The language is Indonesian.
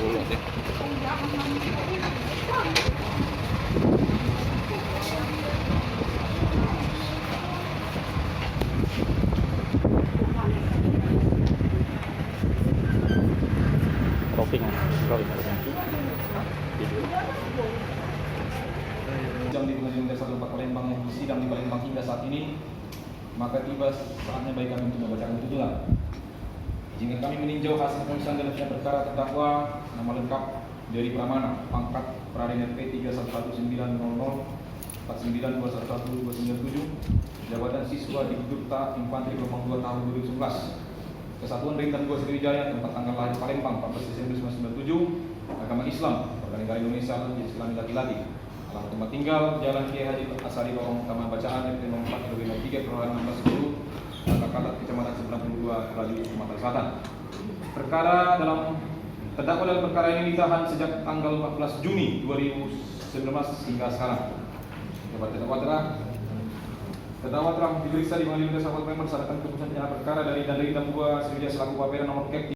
Ulot ya. Dropping. Jam di Pengadilan Negeri 1 Palembang yang disidang di Palembang hingga saat ini, maka tiba saatnya bagi kami untuk membacakan tuntutan. Izinkan kami meninjau hasil pemeriksaan dalam sidang perkara terdakwa. Nama lengkap Dery Pramana, pangkat Praden RP 311900 4921297, jabatan siswa di Duta Infanteri Gelombang 2 tahun 2011, Kesatuan Rintan 2 Sriwijaya, tempat tanggal lahir Palembang 14 Desember 1997, agama Islam, warga negara Indonesia, jenis kelamin laki-laki. Alamat tempat tinggal Jalan Kiai Haji Asari Lorong Utama Bacaan RT 04 RW 03 Kelurahan 1610 Kalat Kecamatan 92 Raju Sumatera Selatan. Perkara terdakwa dalam perkara ini ditahan sejak tanggal 14 Juni 2019 hingga sekarang. Terdakwa telah diperiksa di Pengadilan Negeri Palembang berdasarkan keputusan penyerahan perkara dari Danri dan 2 Sriwijaya selaku Bapeda nomor Kep